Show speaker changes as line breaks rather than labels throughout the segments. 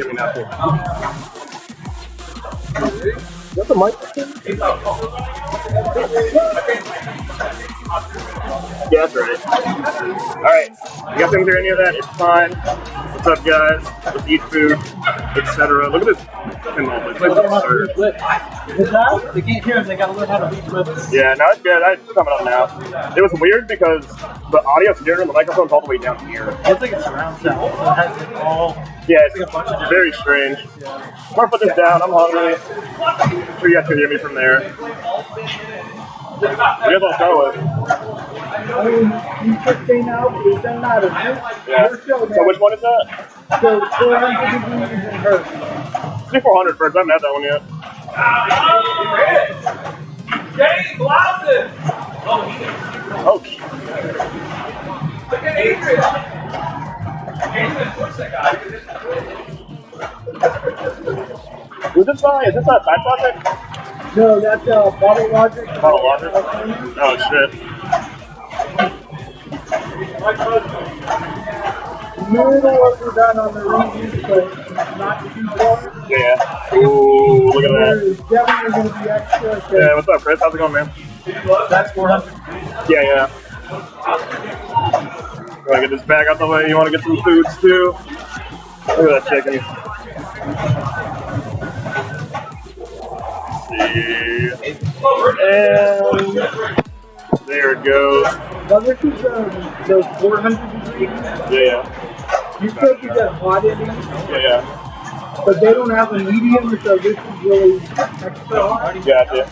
hear me now too. Is that the microphone? Yeah, that's right. Alright, you guys didn't hear any of that? It's fine. What's up, guys? Let's eat food, etc. Look at this pinball place. It's absurd.
They can't hear us, they gotta learn how to read lips.
Yeah, no, it's good. It's coming up now. It was weird because the audio's here and the microphone's all the way down here.
I think it's surround sound. It has it all.
Yeah, it's very strange. I'm gonna put this down. I'm hungry. I'm sure you guys can hear me from there. What do you guys go with?
You should stay now, but it doesn't matter.
Yeah. So which one is that?
So 400 degrees in Hertz.
Let's do 400 first. I haven't had that one yet.
Jay Blossom!
Oh.
Look at Adrian! Adrian, push that guy.
Is this a side project?
No, that's Bottle Logic.
Bottle Logic? Oh, shit.
Little overdone on the reheat, but not too far.
Yeah. Ooh, look at that.
There's definitely going to be extra.
Yeah, what's up, Chris? How's it going, man?
That's 400.
Yeah. You want to get this bag out the way? You want to get some foods, too? Look at that chicken. See. And there it goes.
Now this is those 400 degrees.
Yeah.
You could get hot in it,
Yeah.
but they don't have a medium, so this is really extra hot.
Gotcha.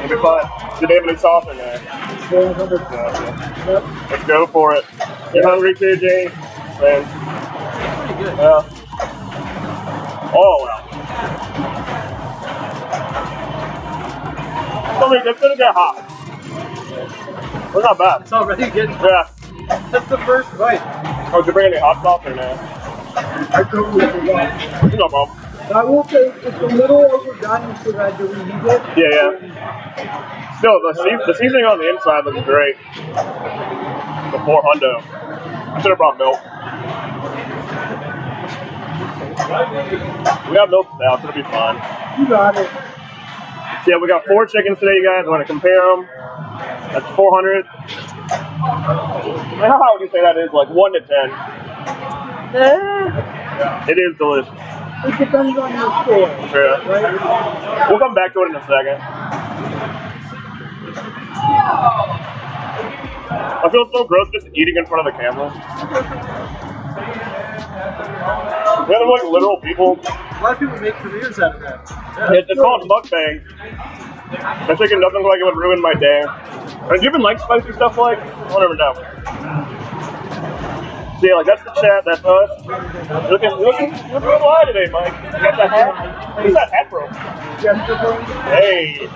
It'll be fun. Did they have any sauce in there?
400.
Gotcha.
Yep.
Let's go for it. You hungry too, Jay? Man.
Pretty good.
Yeah. Oh, wow. It's gonna get hot. We're not bad.
It's already getting.
Yeah.
That's the first bite.
Oh, did you bring any hot sauce or no?
I totally forgot.
No problem.
I will say it's a little overdone because I had to reheat it.
Yeah. Still, the seasoning on the inside looks great. The 400. I should have brought milk. We got milk now, so it'll be fine.
You got it.
So yeah, we got 4 chickens today, you guys. I want to compare them. That's 400. How high would you say that is? Like 1 to 10? It is delicious.
It depends on your score,
Yeah.
right?
We'll come back to it in a second. I feel so gross just eating in front of the camera. They're like literal people.
A lot of people make careers out of that.
It's called mukbang. That chicken doesn't look like it would ruin my day. Do you even like spicy stuff like? I'll never know. So yeah, like that's the chat, that's us. Looking fly today, Mike. You got that hat? What's that hat from? Hey.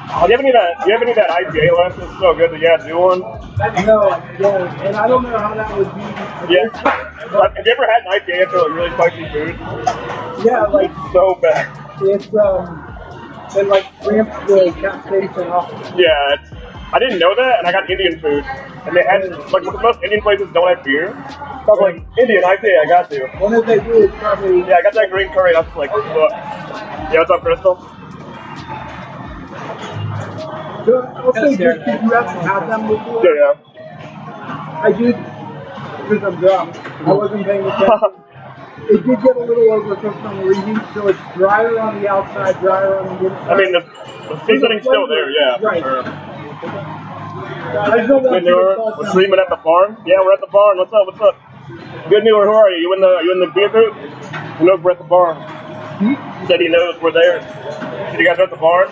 Do you have any of that IPA left? It's so good that you had to do one.
No, yeah, and I don't know how that would be.
Yeah. Have you ever had an IPA after like really spicy food?
Yeah, like
So bad.
it's it like ramps the capsaicin off.
Yeah, I didn't know that, and I got Indian food, and they had like most Indian places don't have beer. So I was like, Indian IPA, I got to.
One of they do is probably
Yeah, I got that green curry. I was like, look. Yeah, what's up, Crystal?
I'll say just because you haven't had them before.
Yeah.
I did because I'm drunk. I wasn't paying attention. It did get a little overcooked on the reheat, so it's drier on the outside, drier on the inside.
I mean, the seasoning's still there, yeah, for
Right.
sure.
I just don't want
Good
to
newer. We're streaming at the farm. Yeah, we're at the barn. What's up? Good newer. Who are you? You in the beer group? He knows we're at the barn. He said he knows we're there. So you guys are at the barn?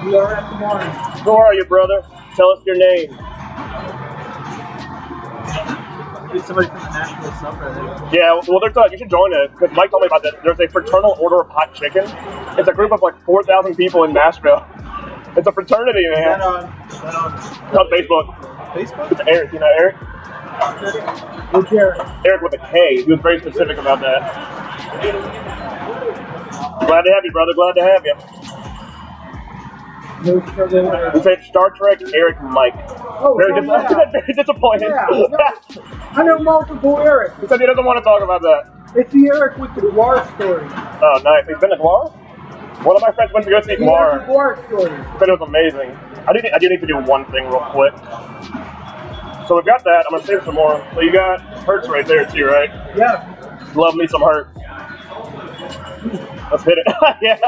We are at the barn.
Who are you, brother? Tell us your name.
It's somebody from the Nashville subreddit.
Yeah, well, you should join it, because Mike told me about this. There's a fraternal order of hot chicken. It's a group of like 4,000 people in Nashville. It's a fraternity, man.
Is that on
It's on Facebook.
Facebook?
It's Eric. You know Eric?
Which Eric?
Eric with a K. He was very specific about that. Glad to have you, brother. Glad to have you.
No struggle.
We said Star Trek Eric Mike.
Oh,
Very,
yeah.
very disappointed.
Yeah, no, I know multiple Eric.
He said he doesn't want to talk about that.
It's the Eric with the Guar story.
Oh, nice. He's been to Guar? One of my friends went to go see
The
Guar.
Guar story.
Said it was amazing. I do need to do one thing real quick. So we've got that. I'm going to save some more. So you got Hertz right there too, right?
Yeah.
Love me some Hertz. Let's hit it. Yeah.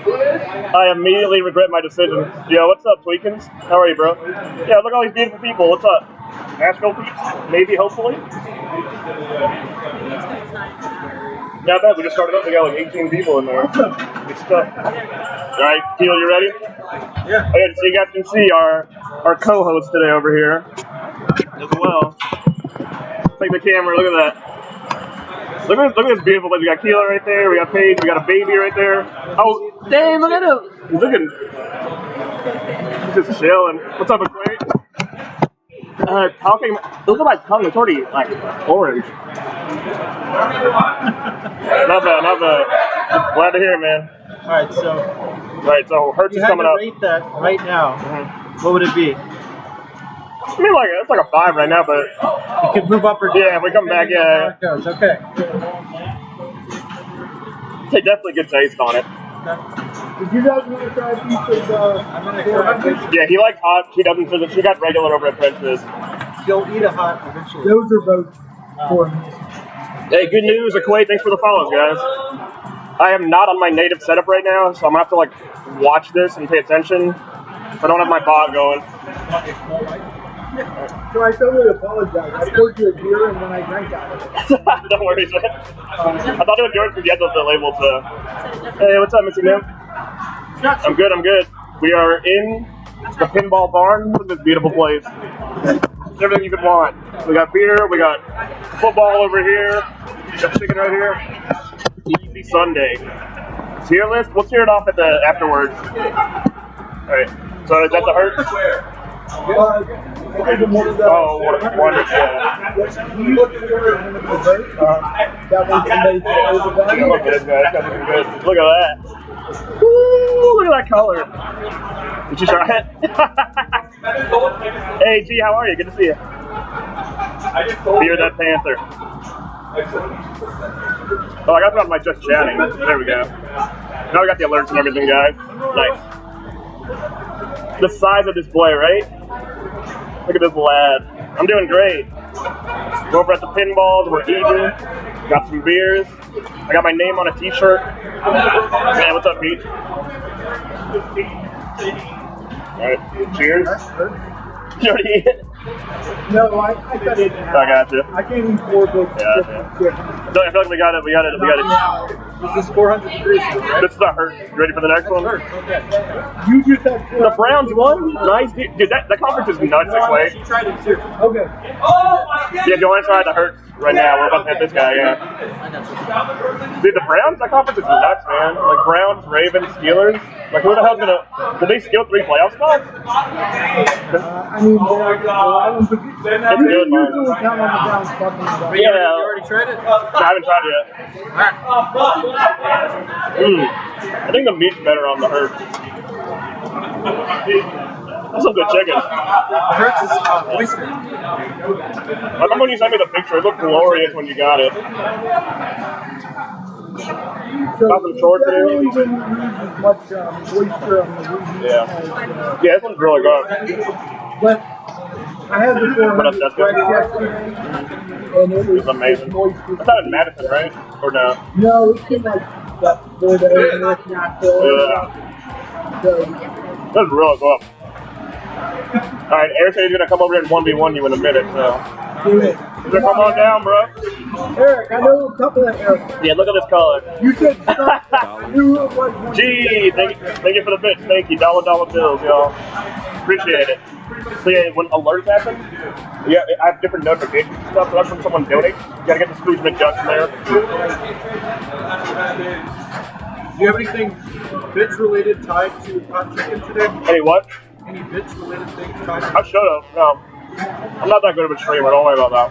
I immediately regret my decision. Yo, what's up, Tweakins? How are you, bro? Yeah, look at all these beautiful people. What's up? Nashville peeps? Maybe, hopefully? Not bad. We just started up. We got like 18 people in there. Good stuff. All right, Teal, you ready?
Yeah.
Okay, so you guys can see our co-host today over here as well. Take the camera. Look at that. Look at this beautiful place. We got Keeler right there. We got Paige. We got a baby right there. Oh, dang! Look at him. He's looking. He's just chilling. What's up, McQuaid? Talking. Look at my tongue. It's already like orange. Not bad. Not bad. Glad to hear, man.
All right, so
Hertz is
you had
coming
to
up.
rate that right now. What would it be?
I mean, like it's like a 5 right now, but
It could move up or down.
yeah, if we come back, yeah,
How it goes. Okay.
take definitely good taste on it.
Did you guys want to try a piece of 400?
Yeah, he likes hot. She doesn't. So she got regular over at Prince's.
You'll eat a hot eventually.
Those are both 400.
Hey, good news, Equate. Thanks for the follows, guys. I am not on my native setup right now, so I'm gonna have to like watch this and pay attention. I don't have my bot going.
So I totally apologize. I poured you a beer and then I drank out of it.
Don't worry, man. I thought it was yours because you had the label to. Hey, what's up, Missy Nim? I'm good. I'm good. We are in the Pinball Barn. Look at this beautiful place. It's everything you could want. We got beer. We got football over here. We got chicken right here. Easy Sunday. Tier list. We'll tear it off at the afterwards. All right. So is that the Hertz? Oh, one. Yeah.
You look at the dessert. That one's made for
Look at this guy. That's looking good. Look at that. Ooh, look at that color. Did you try it? Hey, G, how are you? Good to see you. Fear that Panther. Oh, I got that on my just chatting. There we go. Now we got the alerts and everything, guys. Nice. The size of display, right? Look at this lad. I'm doing great. We're over at the pinballs. We're eating. Got some beers. I got my name on a t-shirt. Man, what's up, Pete? Alright, cheers. You already eat it?
No, I cut it in half.
I got you.
I can't eat 4 books.
Yeah. No, I feel like we got it.
This is 400 degrees, right?
This is not hurt. You ready for the next one?
Okay.
You just had 4.
The Browns won. Nice, dude. Dude, that conference is nuts this way.
She tried it too.
Okay.
Yeah, do you want to try the Hertz right now? We're about to hit this guy, yeah. Dude, the Browns, that conference is nuts, man. Like Browns, Ravens, Steelers. Like, who the hell's gonna? Did they steal 3 playoff spots?
I mean,
It's good, man.
usually count on the Browns fucking about.
Yeah.
You already tried it?
I haven't tried it yet. I think the meat's better on the Hertz. That's some good chicken.
Hertz is oyster.
I remember when you sent me the picture, it looked glorious when you got it.
So
Nothing short
definitely
today.
didn't use as much moisture on the region
Yeah. Yeah, this one's really good.
but I had the 400
That's
fresh
good.
yesterday, and it was
It's amazing.
moist.
It's not in Madison, right? Or no?
No, it's in like that Florida area, North Nashville.
Yeah.
So,
That's really good. Alright, Eric said he's gonna come over here and 1v1 you in a minute, so.
do it.
So come on down, bro.
Eric, I know a couple of Erics.
Yeah, look at this color.
You said stop. You were like,
Gee, thank you for the bits. Thank you. $1 bills, y'all. Appreciate it. So yeah, when alerts happen, yeah, I have different notifications and stuff. So that's when someone donates. You gotta get the Scrooge McDuck in there.
Do you have anything bits related tied to hot chicken today?
Any what?
Any bits related things tied to
I should have. No. I'm not that good of a streamer. Don't worry about that.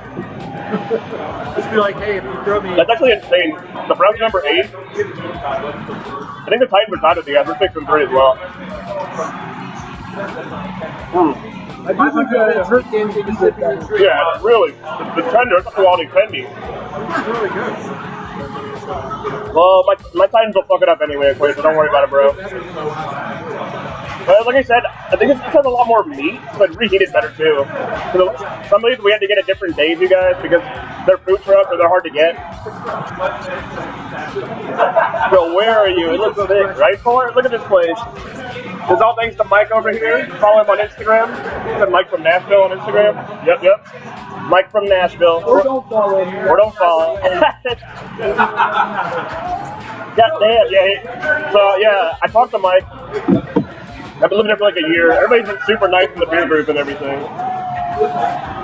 Just be like, hey, if you throw me.
That's actually insane. The Browns number 8. I think the Titans are tied with the guys. We're 6-3 as well.
I do think the hurt game did get better.
Yeah, really. The tender, it's a quality tendy.
It's really good.
Well, my Titans will fuck it up anyway, so don't worry about it, bro. But like I said, I think it has a lot more meat, but reheated better too. Some of these we had to get at different days, you guys, because they're food trucks or they're hard to get. Bro, where are you? It looks sick, right, Cole? Look at this place. It's all thanks to Mike over here. Follow him on Instagram. It's Mike from Nashville on Instagram. Yep. Mike from Nashville.
Or don't follow me.
Or don't follow. God damn, yeah. So, yeah, I talked to Mike. I've been living there for like a year. Everybody's been super nice in the beer group and everything.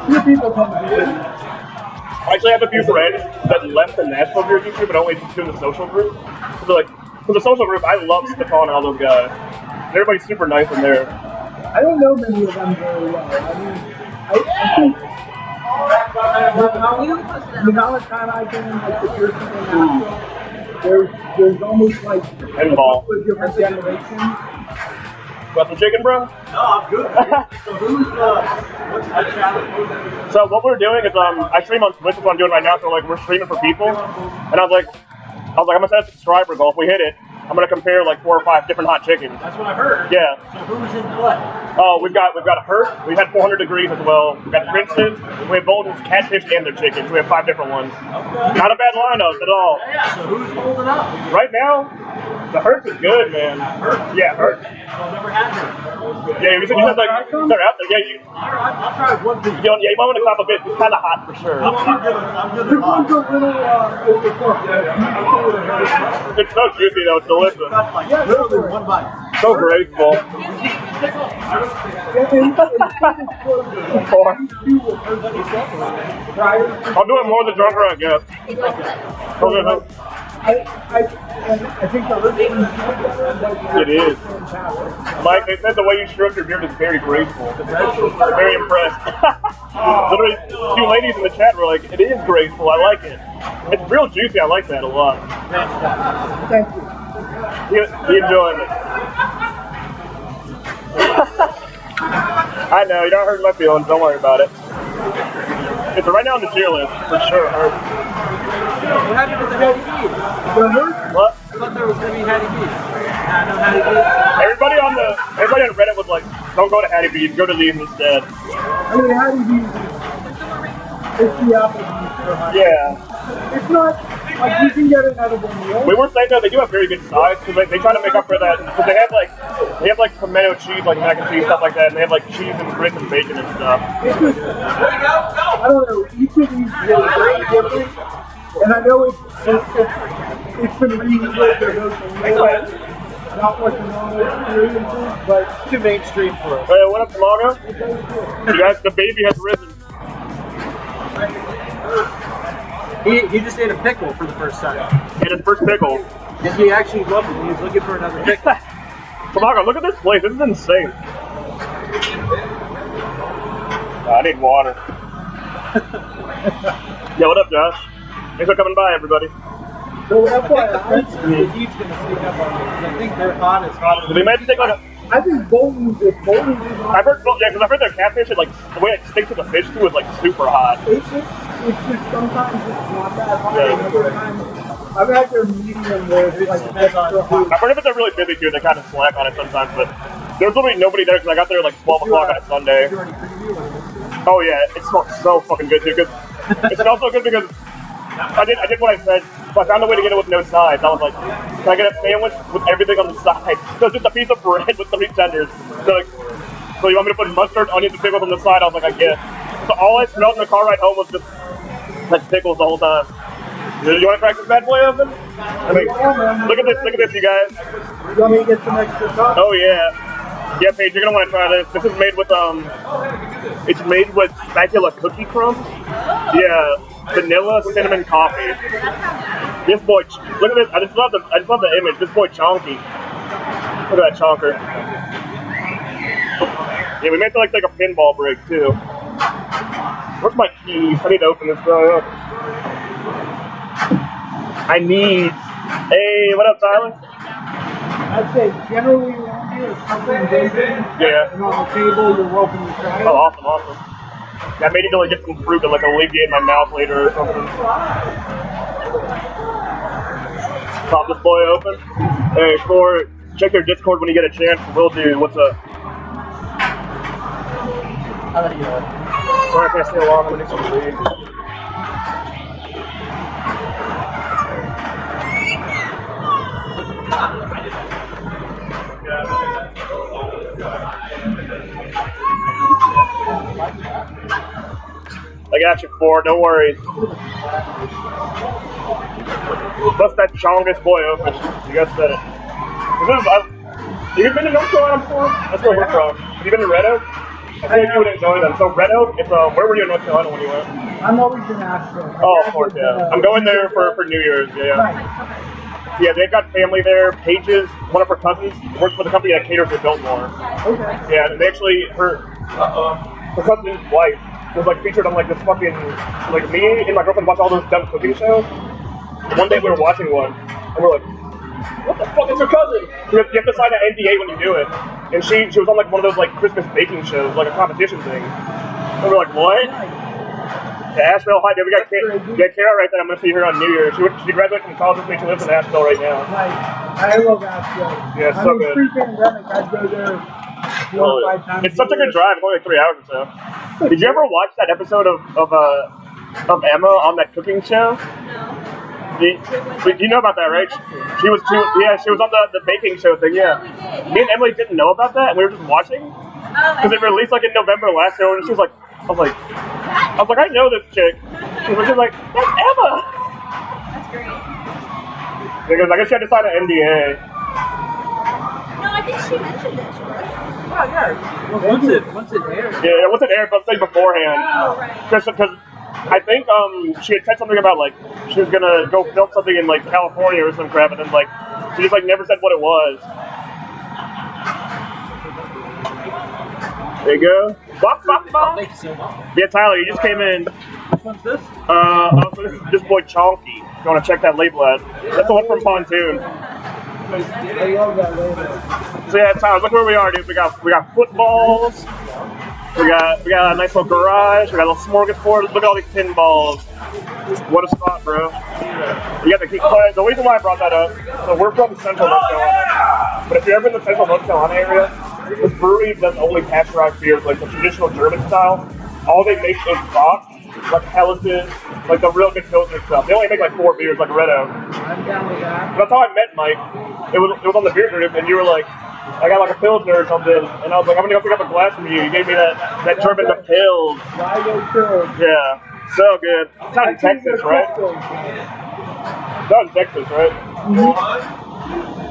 Few people come here.
I actually have a few friends that left the Nashville beer group but only do the social group. So like, for the social group, I love Stefan and all those guys. Everybody's super nice in there.
I don't know many of them very well. I mean, I think the amount of time I've been in like the beer scene in Nashville, there's almost like
Pinball.
a different generation.
Got some chicken, bro?
No, I'm good. So what's the challenge?
So what we're doing is I stream on Twitch, is what I'm doing right now, so like we're streaming for people. And I was like, I'm gonna set a subscriber goal. If we hit it, I'm gonna compare like 4 or 5 different hot chickens.
That's what I heard.
Yeah.
So who's in what?
Oh, we've got a Hurt. We've had 400 degrees as well. We've got Princeton. We have Bolton's, Catfish, and their chickens. We have 5 different ones.
Okay.
Not a bad lineup at all.
Yeah, so who's holding up?
Right now, the Hurt is good, man. Yeah, Hurt.
I've never had her.
Yeah, you said like they're out there. Yeah,
I'll try one piece.
you might want to cop a bit. It's kind of hot for sure.
I'm good.
This one's a little overcooked.
It's so juicy though. It's delicious.
That's like literally one bite.
So grateful. I'll do it more the drunker, I guess.
I think the living
It is. Mike, they said the way you stroke your beard is very graceful. Very impressed. Literally, 2 ladies in the chat were like, it is graceful, I like it. It's real juicy, I like that a lot.
Thank you.
You enjoying it? I know, you're not hurting my feelings, don't worry about it. It's right now on the tier list, for sure.
What happened to the Hattie B's?
What?
I thought there was going to be Hattie B's. No Hattie B's.
Everybody on Reddit was like, don't go to Hattie B's, go to these instead.
I mean, how do you it's the Applebee's.
Yeah.
It's not, like, you can get an edible meal.
We were saying though they do have very good sides because they try to make up for that because they have like tomato cheese, like mac and cheese, stuff like that, and they have like cheese and grits and bacon and stuff.
It's just, I don't know, each of these is very different, and I know it's been reheated, not like the normal experiences, but
Too mainstream for us.
Hey, what up, Tamago? You guys, the baby has risen.
He just ate a pickle for the first time.
And his first pickle.
And he actually loved it. He was looking for another pickle.
Tamago, look at this place. This is insane. I need water. Yeah, what up, Josh? Thanks for coming by, everybody.
so FYI,
The heat's going to sneak up on me because I think they're hot as hot as
They might have to take like a...
I think Bolton is
I've heard, yeah, because I've heard their catfish, like, the way it sticks to the fish too is like super hot.
it's just sometimes it's not that hot,
Yeah.
and other times, I've had their medium where it's like extra hot.
I've heard if they're really busy too, they kind of slack on it sometimes, but there's literally nobody there because I got there at like 12 o'clock on a Sunday. Oh yeah, it smells so fucking good too. Cause it smells so good because I did what I said. So I found a way to get it with no sides. I was like, can I get a sandwich with everything on the side? So it's just a piece of bread with 3 tenders. So you want me to put mustard, onions, and pickles on the side? I was like, I guess. So all I smelled in the car ride home was just like pickles the whole time. You want to crack this bad boy open? I mean, look at this, you guys.
You want me to get some extra sauce?
Oh yeah. Yeah, Paige, you're gonna want to try this. This is made with it's made with spatula cookie crumbs. Yeah, vanilla cinnamon coffee. This boy, look at this. I just love the image. This boy chonky. Look at that chonker. Yeah, we made to like take a pinball break too. Where's my keys? I need to open this guy up. Hey, what up, Tyler?
I'd say generally around here is something bacon.
Yeah.
And on the table, you're welcome to try it.
Oh, awesome. Yeah, I may need to like get some fruit to like alleviate my mouth later or something. Pop this boy open. Hey, check your Discord when you get a chance. Will do. What's up? Sorry, I can't stay long. I'm gonna need some weed. I got you, Ford. No worries. Bust that chongus boy open. You guys said it. Have you been to North Carolina before? That's where we're from. Have you been to Red Oak? I think you would enjoy them. So Red Oak, it's where were you in North Carolina when you went?
I'm always in Nashville.
Oh, of course, yeah. I'm going there for New Year's, yeah.
Nice.
Yeah, they've got family there. Pages, one of her cousins, works for the company that caters to Biltmore.
Okay.
Yeah, and they actually, her cousin's wife was like featured on like this fucking, like me and my girlfriend watch all those dumb cooking shows. And one day we were watching one, and we're like, what the fuck is your cousin? You have to sign an NDA when you do it. And she was on like one of those like Christmas baking shows, like a competition thing. And we're like, what? Yeah, Asheville, hi, dude. We got Kara right there. I'm gonna see her on New Year's. She graduated from college with me. She lives in Asheville right now.
Nice. I love Asheville.
Yeah, it's so good.
Pre-pandemic, I'd go there 4 or 5 times.
It's such a good drive. It's only like 3 hours or so. Did you ever watch that episode of Emma on that cooking show? No. You know about that, right? She was on the baking show thing, yeah. Me and Emily didn't know about that, and we were just watching. Because it released like in November last year, and she was like, I was like, I know this chick. She was just like, that's Emma!
That's great.
Because I guess she had to sign an NDA.
No, I think she mentioned this, right?
Oh, yeah. Well, once it aired.
Yeah, once it aired, but say beforehand.
Oh, right.
Because I think she had said something about like she was gonna go film something in like California or some crap, and then like she just like never said what it was. There you go. Bop, bop, bop.
Thank you so much.
Yeah, Tyler, you just came in.
Which one's this?
So this is this boy Chonky. If you want to check that label out. That's the one from Pontoon.
I love that label.
So yeah, Tyler, look where we are, dude. We got footballs. We got a nice little garage. We got a little smorgasbord. Look at all these pinballs. What a spot, bro. You got the reason why I brought that up. So we're from Central North Carolina, but if you're ever in the Central North Carolina area, this brewery does only pasteurized beers, like the traditional German style. All they make is Bock, like Hellas's, like the real good Pilsner stuff. They only make like 4 beers, like Red Oak.
I'm down with that.
That's how I met Mike. It was on the beer group, and you were like, I got like a Pilsner or something, and I was like, I'm gonna go pick up a glass from you. You gave me that German Pils. Yeah, so good. It's out in Texas, right? It's out in Texas, right?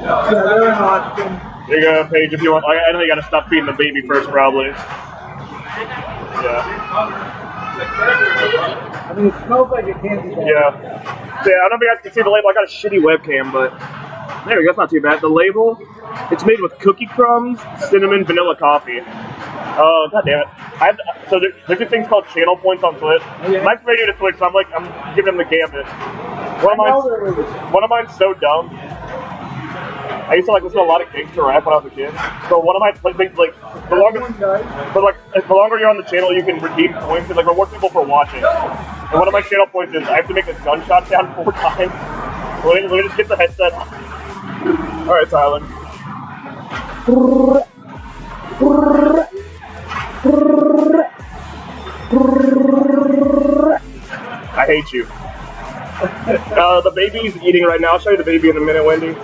Yeah, they're in Austin.
There you go, Paige, if you want. I know you gotta stop feeding the baby first, probably. Yeah.
I mean, it smells like a candy bar.
Yeah. So, yeah, I don't know if you guys can see the label. I got a shitty webcam, but there we go. That's not too bad. The label, it's made with cookie crumbs, cinnamon, vanilla coffee. Oh, god damn it. So there's these things called channel points on Twitch.
Okay.
Mike's radio to Twitch, so I'm giving him the gambit. One of mine's so dumb. I used to like listen to a lot of gangster rap when I was a kid. So one of my things, like the longer you're on the channel, you can redeem points and like reward people for watching. And one of my channel points is I have to make this gunshot sound 4 times. Let me just get the headset. All right, Tyler. I hate you. The baby's eating right now. I'll show you the baby in a minute, Wendy.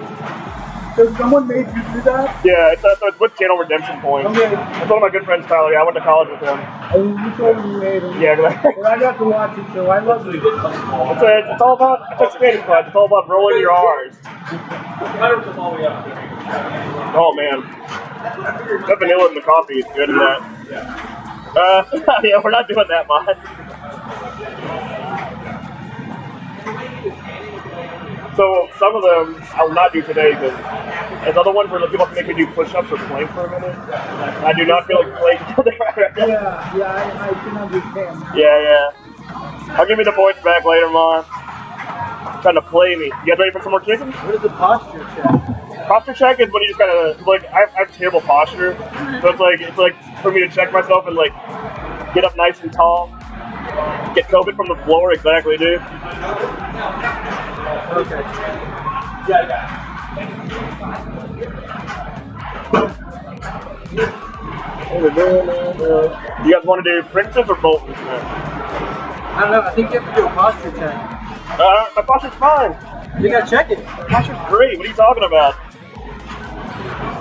So someone made you do that?
Yeah, so it's with Channel Redemption Points.
Okay.
It's one of my good friends, Tyler. Yeah, I went to college with him.
I mean, you told me you made him.
Yeah,
Well, I got to watch it, so I love it.
it's all about, it's a Spanish class. It's all about rolling your R's. Oh, man. The vanilla in the coffee is good in that. Yeah, we're not doing that much. So some of them I will not do today because there's other ones where the people make me do push-ups or plank for a minute. I do not feel like plank until they're right.
Yeah, I can understand.
Yeah. I'll give you the points back later, Mom. Trying to play me. You guys ready for some more chicken?
What is the posture check?
Posture check is when you just gotta, like, I have terrible posture. So it's like for me to check myself and, like, get up nice and tall. Get COVID from the floor, exactly, dude.
Okay.
You guys want to do Princess or Bolton?
I don't know. I think you have to do a posture check.
My posture's fine.
You gotta check it.
My posture's great. What are you talking about?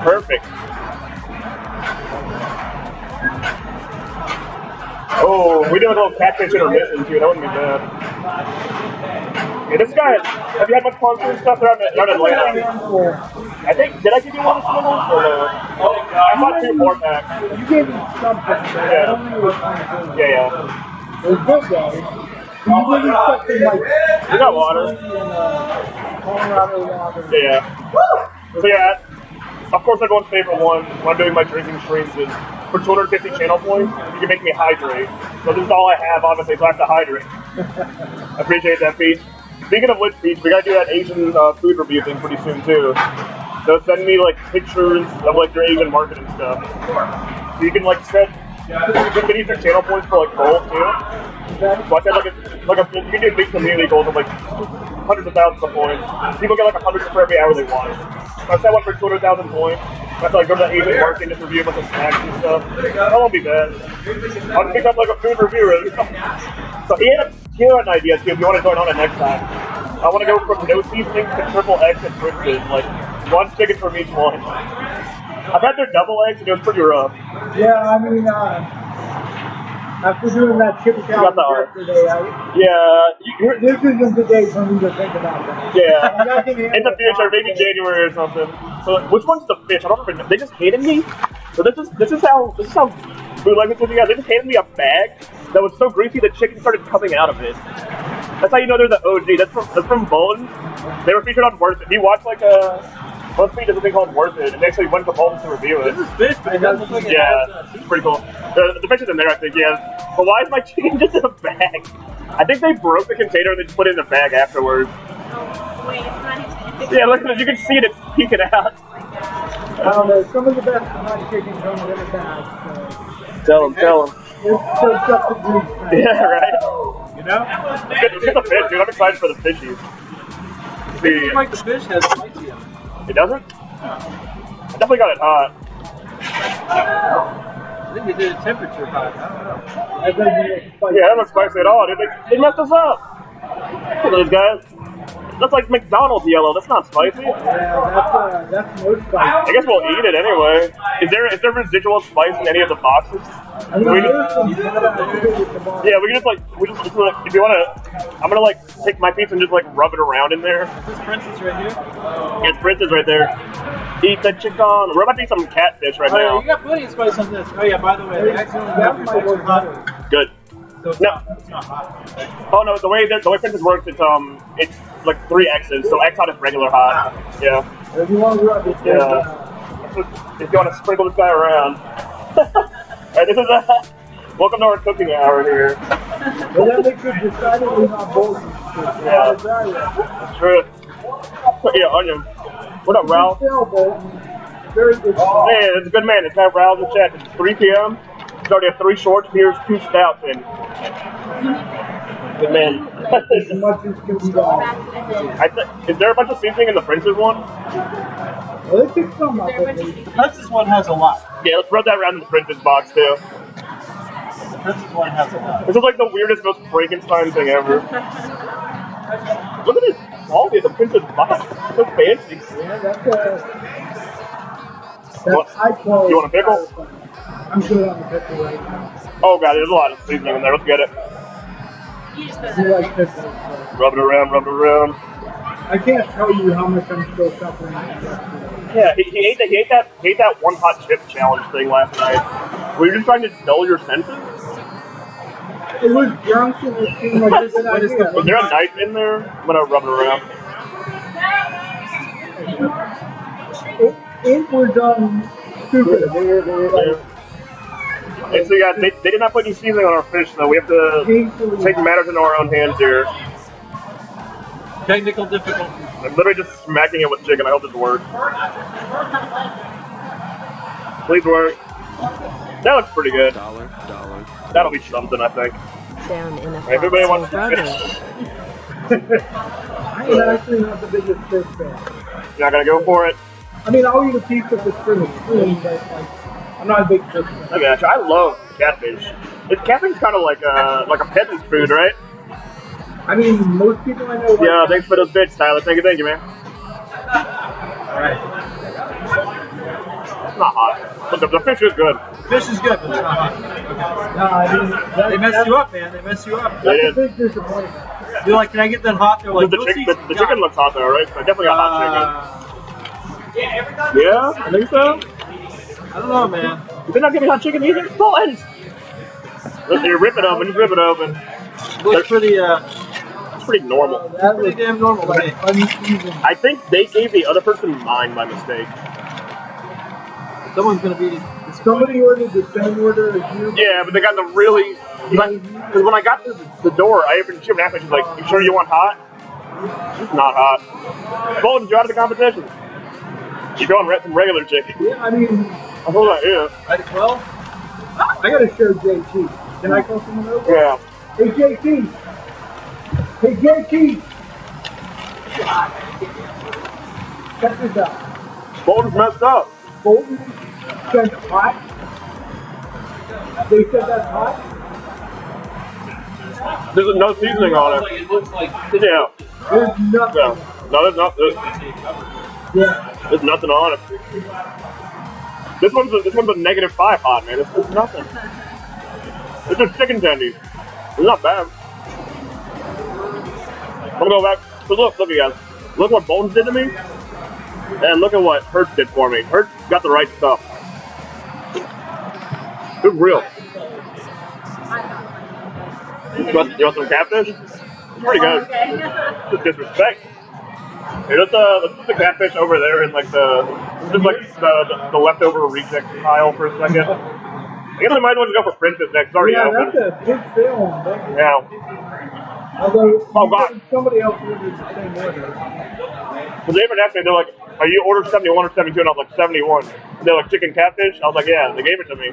Perfect. Oh, we did a little catfish intermission too. That wouldn't be bad. Yeah, this guy, have you had much fun and stuff around Atlanta? I think, did I give you one of the singles or no? I bought 2 4-packs.
You gave me something, but I don't know what kind of
Yeah.
It was good though. You gave me something like
We got water.
Colorado water.
Yeah. So yeah, of course everyone's favorite one when I'm doing my drinking streams is for 250 channel points, you can make me hydrate. So this is all I have, obviously, so I have to hydrate. I appreciate that, Peach. Speaking of which, Peach, we gotta do that Asian food review thing pretty soon too. So send me like pictures of like your Asian market and stuff. So you can like set, you can use your channel points for like goals too. So I said you can do big community goals of like hundreds of thousands of points. People get like 100 for every hour they watch. So I set one for 200,000 points. I have to like go to the Asian market and just review a bunch of snacks and stuff. That won't be bad. I'll just become like a food reviewer. So he had an idea too if you want to join on it next time. I want to go from no seasoning to triple X and Prince's, like 1 chicken from each one. I've had their double eggs and it was pretty rough.
Yeah, I mean, after doing that chicken challenge yesterday, this isn't the day for me to think about that.
Yeah, in the future, maybe January or something. So, which one's the fish? I don't remember. They just hated me. So this is how bootleggers do. They just handed me a bag that was so greasy the chicken started coming out of it. That's how you know they're the OG. That's from Bolton. They were featured on Worth It. He watched like BuzzFeed does a thing called Worth It, and they actually went to Bolton to review it.
This is fish, but it doesn't look like
it's pretty cool. The fish is in there, I think, yeah. But why is my chicken just in a bag? I think they broke the container and they just put it in a bag afterwards.
Wait, it's not even.
Yeah, look at it. You can see it. It's peeking out.
I don't know. Some of the best fried chicken come in a bag.
Tell him.
It's soaked up the grease.
Yeah, right.
You know?
Let's get the fish, dude. I'm excited for the fishies.
It seems like the fish has spicy in it.
It doesn't? I definitely got it hot.
I think they did a temperature hot. I don't know.
Yeah, that looks spicy at all, dude. They messed us up. Look at those guys. That's like McDonald's yellow. That's not spicy.
Yeah, that's no spice.
I guess we'll eat it anyway. Is there residual spice in any of the boxes?
I mean,
We can just like, if you want to, I'm gonna like take my piece and just like rub it around in there.
Is this Princess right here?
Yeah, it's Princess right there. Eat the chicken. We're about to eat some catfish right
Oh, yeah,
now.
you got plenty of spice on this. Oh yeah, by the way, they accidentally got your extra hot.
Good.
So it's
No.
not hot.
Oh no, the way Princess works, it's like 3 X's. So X hot is regular hot. Yeah.
If you want to rub it,
If you want to sprinkle this guy around. Alright, this is welcome to our cooking hour here.
but that makes it decidedly not Bolton.
Yeah. That's true. Yeah, onion. What up, Ralph?
Still Bolton. Very good.
Man, it's a good man. It's got Ralph in the chat. It's 3 p.m. He's already have 3 shorts, beers, 2 stouts in. Good man.
As much as can be done.
Is there a bunch of seasoning in the Princess one?
Well, they picked some up at least.
The Princess one has a lot.
Yeah, let's rub that around in the Princess box too.
The Princess one has a lot.
This is like the weirdest, most Frankenstein thing ever. Look at this quality of the Princess box. It's so fancy.
Yeah, that's high quality.
You want a pickle?
I'm good on the pickle right now.
Oh god, there's a lot of seasoning in there. Let's get it.
You just
I do like pickles. So.
Rub it around.
I can't tell you how much I'm still suffering.
Yeah, he ate that one hot chip challenge thing last night. Were you just trying to dull your senses?
It was drunk and it seemed like a good idea.
Was there a knife in there? I'm gonna rub it around.
It was stupid. They were like,
And so yeah, they did not put any seasoning on our fish, so we have to take matters into our own hands here.
Technical difficulty.
I'm literally just smacking it with chicken. I hope this works. Please work. That looks pretty good. That'll be something, I think.
Down in a
Everybody wants to
brother.
I'm actually not the biggest fish fan.
You're not gonna go for it?
I mean, I'll eat a piece if it's for the spoon, but like, I'm not a big fish fan.
I gotcha. I love catfish. Catfish's kind of like a peasant food, right?
I mean, most people I know.
Yeah, thanks for those bits, Tyler. Thank you, man.
Alright.
It's not hot. But the fish is good.
Fish is good, but it's not hot.
No, I mean,
They mess you up, man. They mess you up.
They
That's a
did.
big disappointment.
You're like, can I get that hot? They're like,
The chicken looks hot though, right? I definitely got hot chicken. Yeah, I think so.
I don't know, man.
Did they not give me hot chicken either? Bolton! Look, you rip it open, just rip it open.
Looks pretty,
It's pretty normal.
That
pretty
was
damn normal to me.
uneven.
I think they gave the other person mine by mistake.
Someone's gonna be.
Somebody ordered the same order as you.
Yeah, but they got the really... Because when I got to the door, I opened the chicken after. She's like, "You sure you want hot?" It's not hot. Bolton, you're out of the competition. You're going some regular chicken.
Yeah, I mean,
I was like, yeah.
Well,
I gotta show JT. Can I call someone over?
Yeah.
Hey JT. Hey JT. Check this out.
Bolton's messed up.
Bolton said hot. They said that's hot.
There's no seasoning on it.
It looks like
Yeah.
There's nothing.
Yeah. No, there's not.
Yeah.
There's nothing on it. This one's a -5 hot, man. It's nothing. It's just chicken tendies. It's not bad. I'm gonna go back. So look, you guys. Look what Bolton did to me, and look at what Hertz did for me. Hertz got the right stuff. It's real. You want some catfish? It's pretty good. Just disrespect. Hey, let's put the catfish over there in like the leftover reject pile for a second. I guess I might as well just go for Princess next. It's already
Yeah,
open.
that's a big film.
Yeah.
Although,
Oh, God.
somebody else ordered the same order.
Because they even asked me, they're like, "Are you ordered 71 or 72?" And I was like, 71. And they're like, "Chicken catfish?" I was like, "Yeah." And they gave it to me.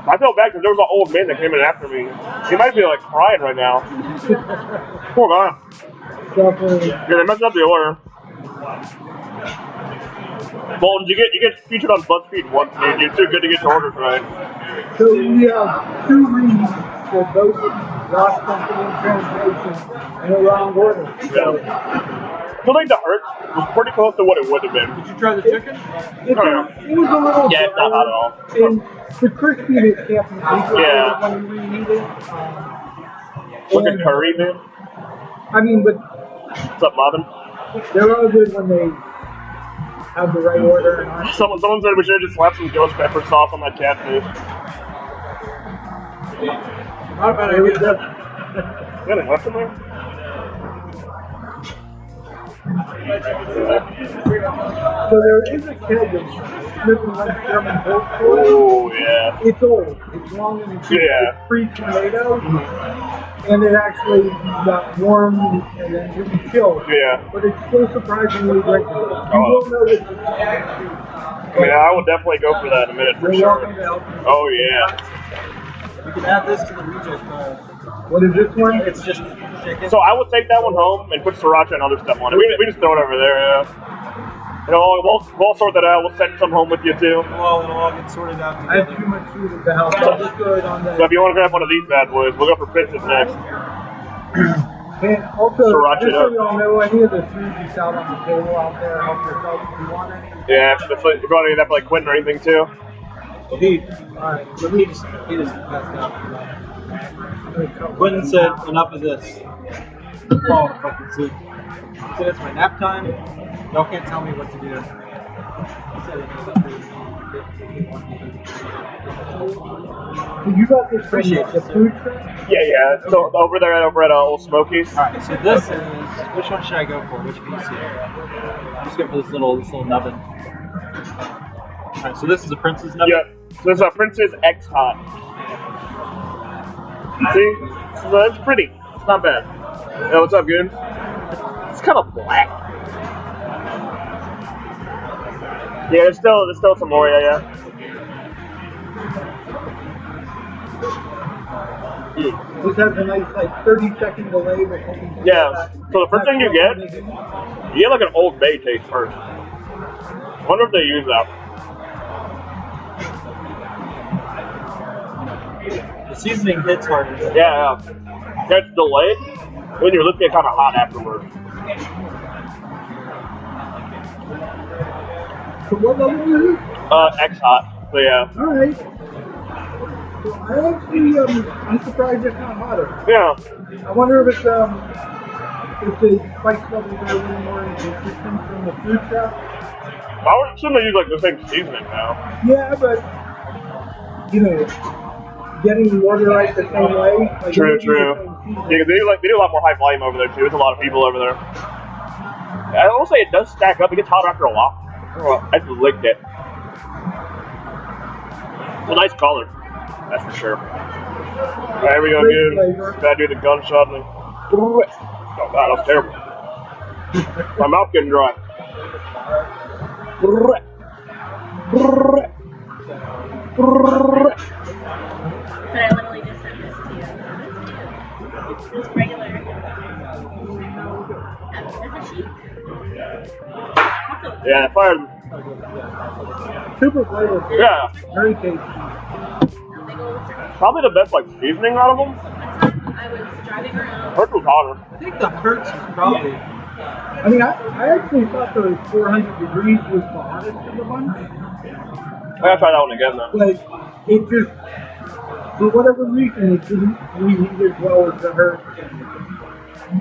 I felt bad because there was an old man that came in after me. He might be like crying right now. Poor guy.
Definitely.
Yeah, they messed up the order. Bolton, you get featured on BuzzFeed once, dude. You're too good to get your orders right.
So we have 2 reads for both lost something in translation and a wrong order.
Yeah. I think the Hertz was pretty close to what it would have been.
did you try the chicken?
It was a little
Yeah, it's not hot at all.
And the crispiness kept me
Yeah.
when you reheat it.
Look at
and-
curry, man.
I mean, but
What's up, Marvin?
they're all good when they have the right order. And aren't.
Someone said we should have just slapped some ghost pepper sauce on that catfish.
Not a bad
It was
idea.
just-
You got any left in there?
So there is a keg of Smith & Wesson German Bolt for it.
Oh, yeah.
It's old. It's long and it's
Yeah.
pre-tornado. And it actually got warm and then really chilled.
Yeah.
But it's still surprisingly drinkable. You
Oh.
will notice it.
I mean, I will definitely go for that in a minute for
You're
sure.
welcome to help.
Oh, yeah.
You can add this to the reject pile.
What is this one?
It's just chicken.
So I would take that one home and put sriracha and other stuff on it. We just throw it over there, yeah. You know, we'll sort that out. We'll send some home with you, too.
Well, it'll all get sorted out
I have
together.
too much food at the house. I'll just throw it on
So
the.
if you want to grab one of these bad boys, we'll go for Princess next.
And also,
Sriracha
just
it
so
up.
you all know, any of the food that's out on the table out there, help yourself if you want any.
Yeah, if you want any of that for like Quentin or anything, too.
He
Alright,
just messed up. Quentin said, enough of this. Oh, fucking soup. He said, it's my nap time. Y'all can't tell me what to do.
you got this from
Appreciate
the
it.
food truck?
Yeah. So over there at Old Smokies.
Alright, so this is, which one should I go for? Which piece here? I'm just going for this little nubbin. Alright, so this is a Prince's nubbin?
Yeah. So this is a Princess X Hot. See? So it's pretty. It's not bad. Yeah, what's up, Goon? It's kind of black. Yeah, there's still some more, yeah.
This has a nice, like, 30-second delay before you get
Yeah.
that.
So the first thing you get like an Old Bay taste first. I wonder if they use that.
The seasoning hits harder.
Yeah. It's delayed. When you're looking, kind of hot afterwards.
So what level is it?
X hot. So yeah.
Alright. So I actually, I'm surprised it's not hotter.
Yeah.
I wonder if it's, if the spice levels are a little more inconsistent from the food shop.
I would assume they use like the same seasoning now.
Yeah, but, you know, getting the order right the same way. Like
True.
they do the same
Yeah, they do a lot more high volume over there too. There's a lot of people over there. I will say it does stack up. It gets hotter after a while. I just licked it. It's a nice color, that's for sure. Alright, here we go, dude. Gotta do the gunshot. And oh god, that was terrible. My mouth getting dry.
But I literally just sent this to you. It's just regular. As a sheet.
Yeah, fire.
Super flavorful.
Yeah,
Very tasty.
probably the best like seasoning out of them.
I was driving around.
Hers was hotter.
I think the Hertz is probably.
I mean, I actually thought the 400 degrees was the hottest of the bunch.
I gotta try that one again though.
Like, it just, for whatever reason, it didn't reheat as well as the Hertz.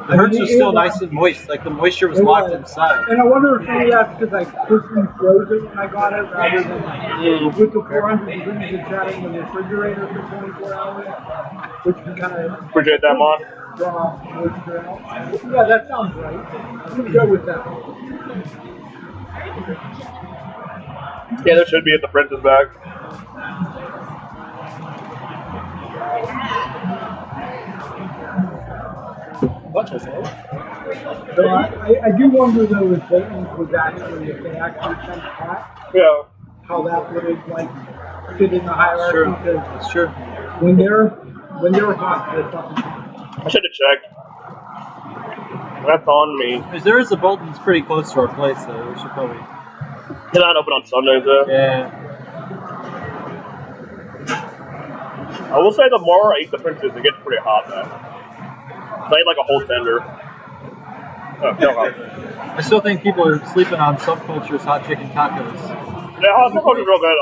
The Hertz was still nice and moist. Like the moisture was locked inside.
And I wonder if maybe that's because I quickly froze it when I got it rather than with the 400 degrees and sat in the refrigerator for 24 hours, which can kind of
Appreciate that, Mon.
draw moisture out. Yeah, that sounds right. I'm going to go with that.
Yeah, there should be at the Princess bag.
Bunch of those.
So I do wonder though if Bolton was actually, if they actually sent hot,
Yeah.
how that would have like fit in the hierarchy. Because
It's true.
when they're hot, they're fucking hot.
I should have checked. That's on me.
Because there is a Bolton's pretty close to our place, though. We should probably.
They're not open on Sundays though.
Yeah.
I will say the more I eat the Princess, it gets pretty hot though. I ate like a whole tender. Oh, no,
I still think people are sleeping on subculture's hot chicken tacos.
yeah, hot chocolate is real good.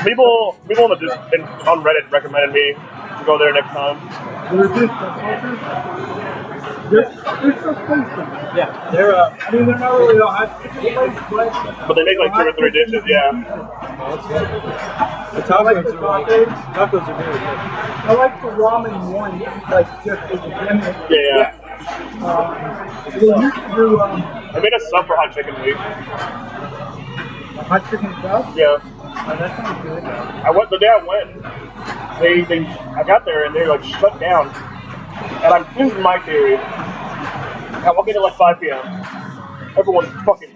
People on Reddit recommended me to go there next time.
There's just subculture. There's subculture.
Yeah, they're
I mean, they're not really a hot chicken place,
But they make like 2 or 3 dishes, yeah.
the tacos are like tacos are very good.
I like the ramen one, like just as a gimmick.
Yeah.
They used to do
I made a sub for hot chicken week.
hot chicken sub.
Yeah.
Oh, that sounds good.
The day I went, I got there and they like shut down. And this is my theory. I walk in at like 5 p.m. Everyone's fucking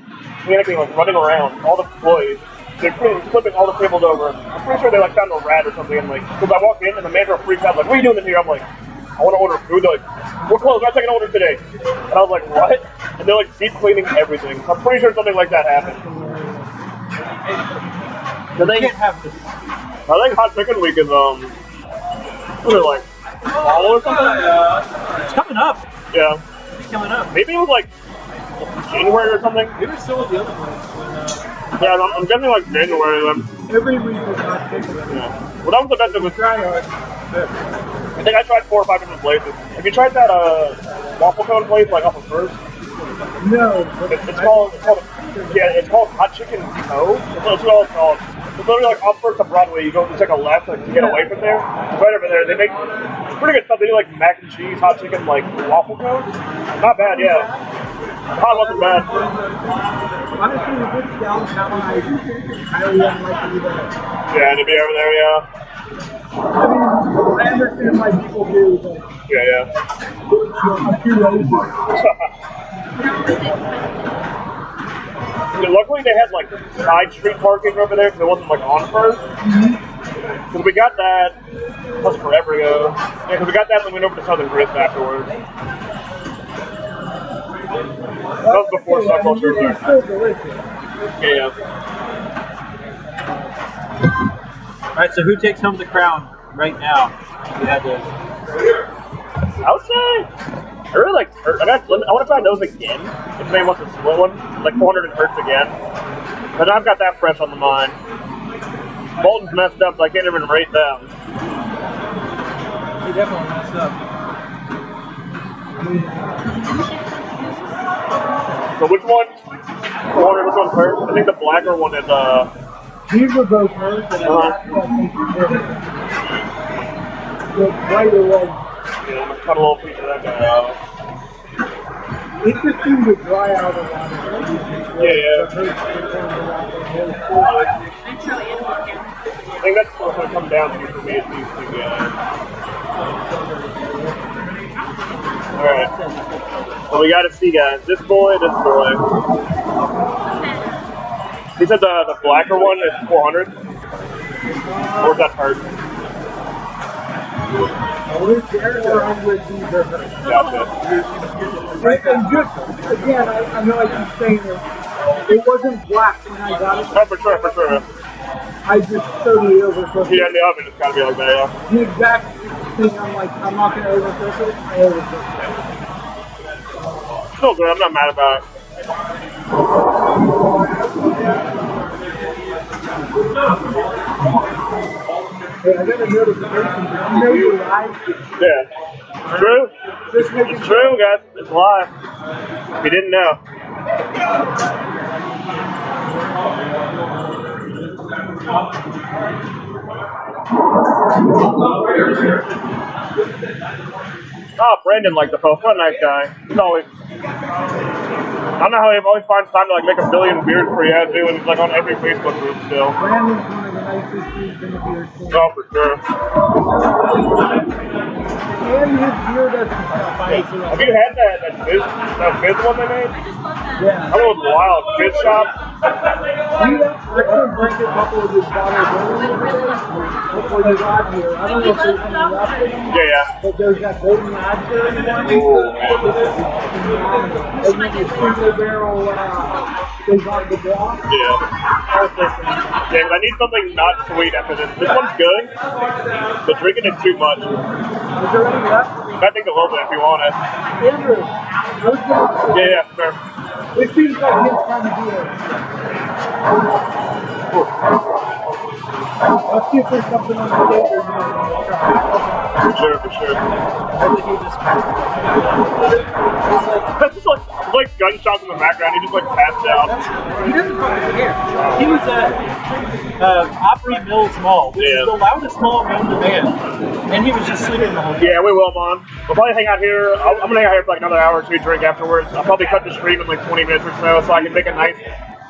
panicking, like running around. All the employees, they're flipping all the tables over. I'm pretty sure they like found a rat or something. And like, because I walk in and the manager freaks out, like, "What are you doing in here?" I'm like, "I want to order food." They're like, "We're closed. We're not taking orders today." And I was like, "What?" And they're like deep cleaning everything. I'm pretty sure something like that happened.
They can't have this.
I think hot chicken week is what is it, like fall or something?
It's coming up.
Yeah.
It's coming up.
Maybe it was like January or something.
Maybe it's still with the other place.
Yeah, I'm guessing like January then.
Every week is hot chicken.
Yeah. Well, that was the best it was.
Try hard.
I think I tried 4 or 5 different places. Have you tried that waffle cone place like off of First?
No.
It's called Hot Chicken Co. That's what it's called. It's literally like off First to Broadway. You go to take a left like, to get away from there. It's right over there. They make pretty good stuff. They do like mac and cheese, hot chicken, like waffle cones. Not bad, yeah. Hot wasn't bad.
Honestly, if it's downtown, I highly unlikely to.
Yeah, to be over there, yeah.
I mean, I understand why people do, but
Yeah.
I'm too lazy.
Luckily, they had like side street parking over there because it wasn't like on first. Because we got that, that was forever ago. Yeah, because we got that and we went over to Southern Grist afterwards. That was before Subculture.
It's still delicious.
Yeah.
Alright, so who takes home the crown right now? You had to.
I would say, I really like Hurt. I want to try those again. If anybody wants a split one, like 400 and Hurts again. But I've got that fresh on the mind. Bolton's messed up, so I can't even rate them.
You definitely messed up.
So which one? 400, which one's Hurt? I think the blacker one is,
These are both hers, and that's what makes it different. The brighter red.
yeah, I'm gonna cut a little piece of that guy out.
It just seems to dry out a lot of it.
Yeah.
I'm throwing it on here.
I think that's what's gonna come down to for me is these two guys. Alright. So we gotta see, guys. This boy, this boy. He said the blacker one is 400. Or is that Hurt? Gotcha.
And just, again, I know I keep saying this, it wasn't black when I got it.
Oh, for sure, for sure.
I just totally overcooked
Yeah, in
it.
the oven, it's gotta be like that, yeah.
The exact thing, I'm like, I'm not going to overcook it. I overcooked it.
Still good, I'm not mad about it.
Hey, I got a notification. You know you're live?
Yeah. True.
Just making
It's true, guys. It's live. If you didn't know. Oh, Brandon liked the post. What a nice guy. He's always. I don't know how he always finds time to like make a billion beers for Yazoo, and he's like on every Facebook group still.
Brandon's one of the nicest dudes in the beer scene.
Oh, for sure.
And his beer doesn't stop.
Have you had that Fizz one they made?
Yeah.
That was wild. Fizz shop.
I couldn't drink a couple of his bottles earlier before you got here. I don't know if there's any left in them.
Yeah.
But there's that Bolton raspberry one. And then the single barrel goes on the block.
Yeah. Yeah, but I need something not sweet after this. This one's good, but drinking it too much.
Is there any left?
I think a little bit if you want it.
Andrew, those guys,
Yeah, sure.
it seems like his kind of beer. Let's see if there's something on the table.
For sure, for sure. It's like gunshots in the background. He just like passed out.
He doesn't fucking care. He was at Opry Mills Mall, which is the loudest mall known to man. And he was just sleeping the whole time.
Yeah, we will, Mon. We'll probably hang out here. I'm gonna hang out here for like another hour or two, drink afterwards. I'll probably cut the stream in like 20 minutes or so I can make a nice.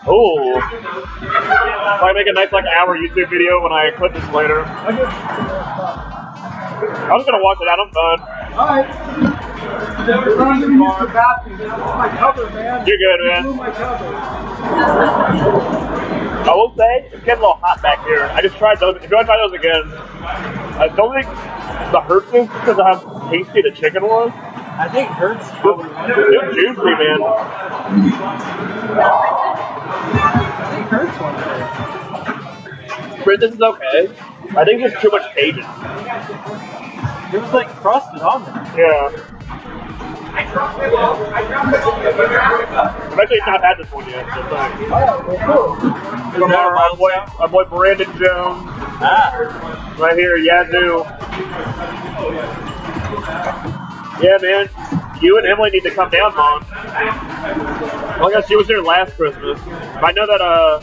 Ooh. Probably make a nice like hour YouTube video when I clip this later. I'm just gonna watch it out. I'm done.
Alright. I'm going to use the bathroom. That's my cover, man.
You're good, man.
You blew my cover.
I will say, it's getting a little hot back here. I just tried those. If you want to try those again, I don't think the Hurts is because of how tasty the chicken was.
I think Hurts.
It's juicy, man.
I think Hurts one day.
This is okay. I think there's too much Cajun.
It was like frosted on there.
Yeah. I've actually not had this one yet. So from our boy Brandon Jones. Right here, Yazoo. Yeah, man. You and Emily need to come down, Mom. Well, I guess she was here last Christmas. I know that,
I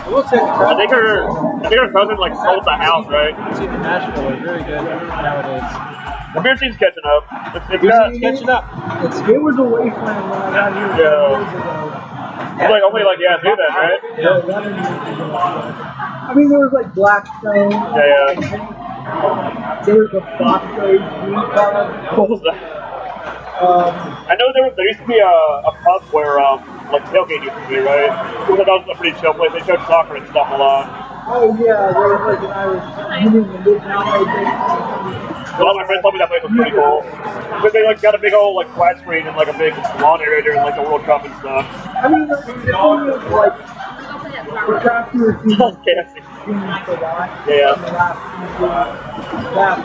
will say
I think her cousin, like, sold the house, right?
See, the Nashville is very good nowadays.
The beer scene's catching up. It's
catching up.
It was a wasteland when I got here years ago.
It's like only like Yazoo then, right?
Yeah. I mean, there was like Blackstone.
Yeah.
There was a Bosco Green Card.
What was that? I know there used to be a pub where like tailgate used to be, right? That was a pretty chill place. They showed soccer and stuff a lot.
Oh yeah, there was like when I was eating the midnight.
A lot of my friends told me that place was pretty cool. But they like got a big old like flat screen and like a big lawn area during like the World Cup and stuff.
I mean, the thing is like the craft beer scene has changed a lot.
Yeah.
In the last few years.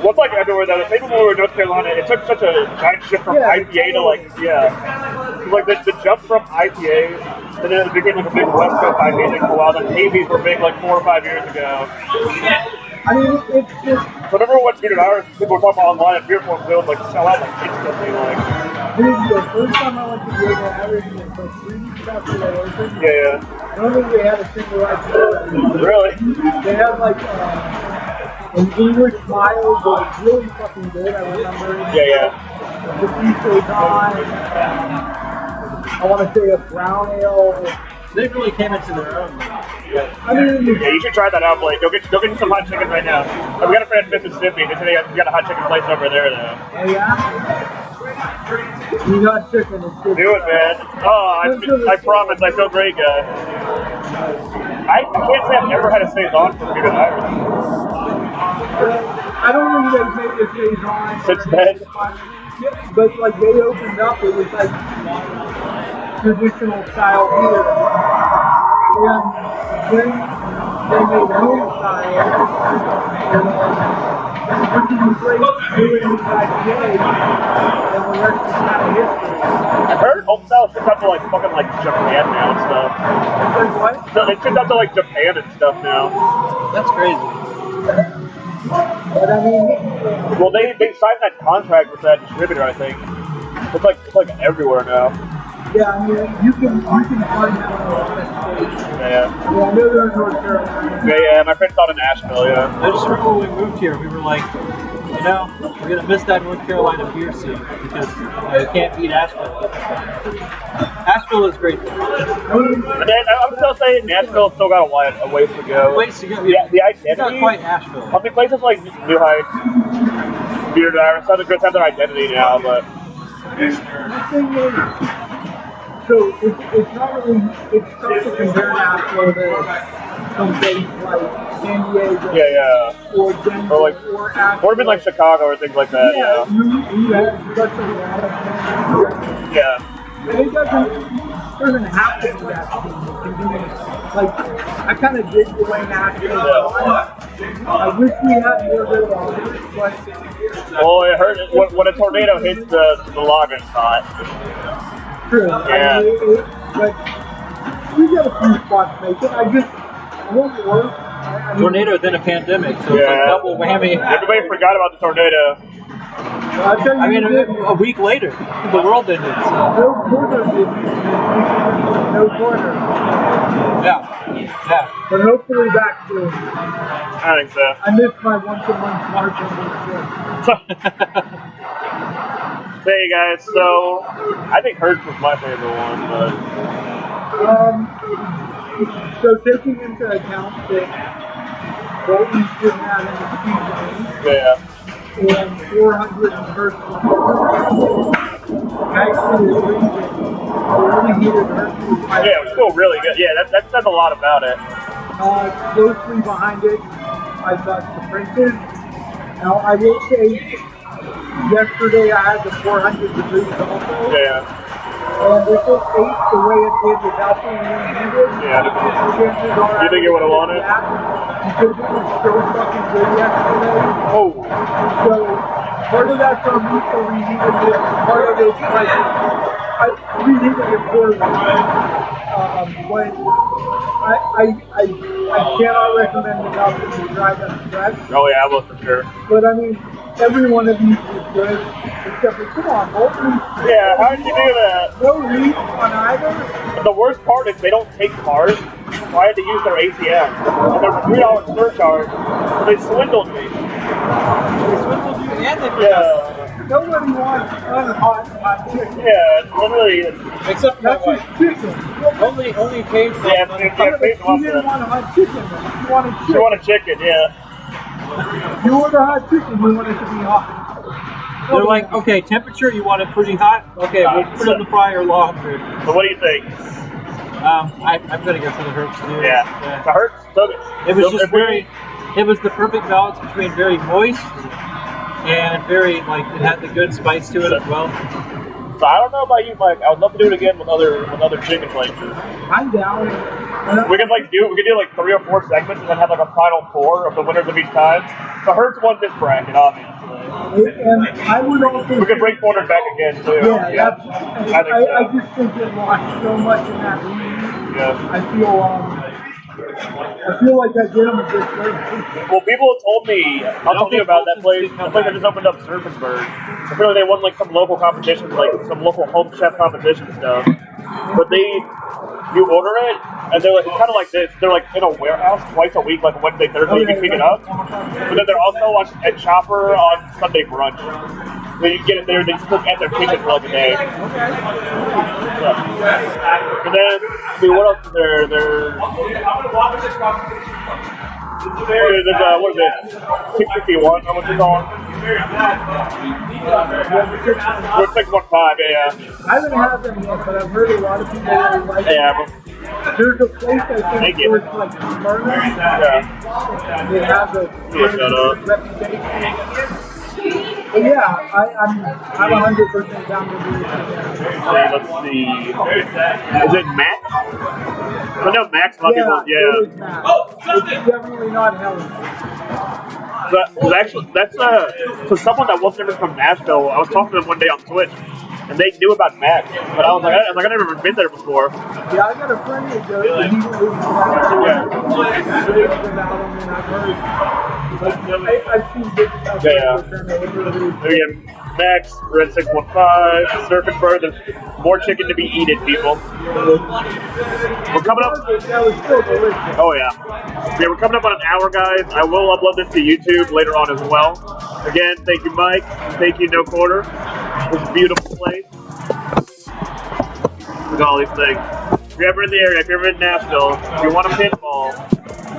Well, it's like everywhere though. Even when we were in North Carolina, it took such a giant shift from IPA to like, like the jump from IPAs, and then it became like a big West Coast IPA thing for a while. Then AVs were big like 4 or 5 years ago.
I mean, it's just.
Whenever we went to hours, people were talking online at beer forms, they would like sell out like instantly. Like,
Dude, the first time I went to Beer Average was like 3 weeks after they opened.
yeah.
I don't think they had a single IPA.
Really?
They had like an English mild that was really fucking good, I remember.
Yeah.
The Peace on. I want to say a brown ale.
They really came into their own.
I mean,
Yeah, you should try that out, Blake. Go get some hot chicken right now. We got a friend in Mississippi. They said they got a hot chicken place over there, though.
oh yeah? You got chicken, it's good.
Do it, man. Oh, I promise. I feel great, guys. I can't say I've ever had a saison from Bearded Irish.
I don't think they've made a saison.
Since then?
But like they opened up, it was like traditional style beer. And then they made home style. Which is great doing these IPAs, and the rest is kind of history.
I've heard home style shipped out to like fucking like Japan now and stuff.
Like what?
No, they shipped out to like Japan and stuff now.
That's crazy.
But I mean,
Well, they signed that contract with that distributor, I think. It's like everywhere now.
yeah, I mean, you can find them on that stage.
Yeah.
Yeah, I know they're in North Carolina.
Yeah, my friend's out in Nashville, yeah.
I just remember when we moved here, we were like, you know, we're gonna miss that North Carolina beer scene because you can't beat Asheville. Asheville is great.
And then, I'm still saying Nashville's still got a ways to go.
Ways to go.
Yeah, the
It's not
identity.
quite Asheville.
I mean, places like New Heights, Bearded Irish, Southern Grits have their identity now, but
The thing is, so it's not really, it's tough to compare Nashville to some place like San Diego
yeah.
or Denver
Or like,
or Asheville.
or even like Chicago or things like that,
Yeah,
yeah.
you have such a lot of
Yeah.
it doesn't have to be that scene. It can be, like, I kind of dig the way Nashville is on. I wish we had more good lawyers, but
Well, it hurt when a tornado hits the lager spot.
true.
Yeah.
I mean, but we got a few spots making. I won't work. I mean,
Tornado, then a pandemic, so it's
Yeah.
like double whammy.
Everybody forgot about the tornado.
I'll tell you
I mean,
this,
a week later, the world ended. So.
no corner business. No corner.
Yeah.
But hopefully back soon.
I think so.
I missed my once-a-month March on
Hey guys, so I think Hertz was my favorite one, but
So taking into account that Bolton didn't have any speed
yeah.
and 400 in first actually the reason really needed Hertz.
Yeah, it was still really good. Yeah, that says a lot about it.
Closely behind it, I thought the Princes. Now I will say, yesterday I had the 400 degrees also.
Yeah.
And if it ate the way it did without being reheated,
Yeah.
chances are
You think it would have won it?
because it was so fucking good yesterday.
Oh.
So part of that's on me for reheating it. Part of it's like I reheated it poorly. But I cannot recommend enough if you try them fresh.
Oh yeah, I will for sure.
But I mean, every one of these is good. Except for, come on, Bolton.
Yeah, how did you do that?
No reach on either.
The worst part is they don't take cars, so I had to use their ATM. And there's a $3 surcharge, so they swindled me.
They swindled you and they
Yeah.
Nobody wants unhot chicken.
Yeah, literally.
Except for my
That's just
wife.
chicken.
Only pays for
Yeah,
money.
yeah, pays
You
off
didn't
the.
want a hot chicken. Then. You wanted
You
chicken.
want a chicken, yeah.
You order hot chicken. You want it to be hot.
They're like, okay, temperature, you want it pretty hot? Okay, we'll put it in the fryer longer.
So what do you think?
I'm gonna go for the Hertz too.
Yeah. The Hertz took it.
It was just it was the perfect balance between very moist and very, like, it had the good spice to it as well.
So I don't know about you, Mike. I would love to do it again with other chicken places.
I'm down.
We could do like 3 or 4 segments and then have like a final 4 of the winners of each time. The Hertz won this bracket, obviously.
And I would also.
We could bring Porter back again too.
Yeah.
I
just think it lost so much in that league.
Yeah.
I feel like I did them a good service.
Well, people have told me, I'll tell you about that place. The place that just opened up, Surfenberg. I feel like they won like some local competitions, like some local home chef competition stuff. But you order it, and they're like, it's kind of like this. They're like in a warehouse twice a week, like Wednesday, Thursday, you can pick it up. But then they're also at Chopper on Sunday brunch. So you get it there, they just cook at their kitchen for like a day. Yeah. And then, I mean, what else is there? There's what is it? 651, how much is on? 615, yeah.
I haven't had them yet, but I've heard a lot of people really like them.
Yeah.
There's a place I think towards like Smyrna.
Yeah.
They have a reputation. But yeah, I'm 100% down to do it.
Let's see. Is it Max? I know Max, a lot of people,
It is Max. It's definitely not Helen.
But actually, that's so someone that wasn't even from Nashville. I was talking to them one day on Twitch, and they knew about Max. But I was like, I've never been there before.
Yeah, I got a friend that goes, and he lives in Nashville. And I've heard, I've seen big stuff.
Again, Max, Red 615, Surfing Bird. There's more chicken to be eaten, people. We're coming up.
That was still delicious.
Oh yeah. We're coming up on an hour, guys. I will upload this to YouTube later on as well. Again, thank you, Mike. Thank you, No Quarter. This beautiful place. Look at all these things. If you're ever in the area, if you're ever in Nashville, if you want a pinball,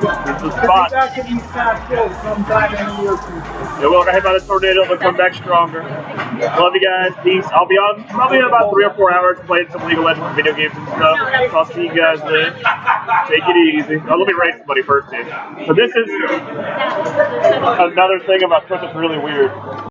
this is the spot.
Back in these past shows, come back in the near future.
Yeah, we'll get hit by the tornado, but come back stronger. Love you guys. Peace. I'll be on probably in about 3 or 4 hours playing some League of Legends video games and stuff. So I'll see you guys then. Take it easy. Oh, let me rate somebody first, dude. So this is another thing about Twitch that's really weird.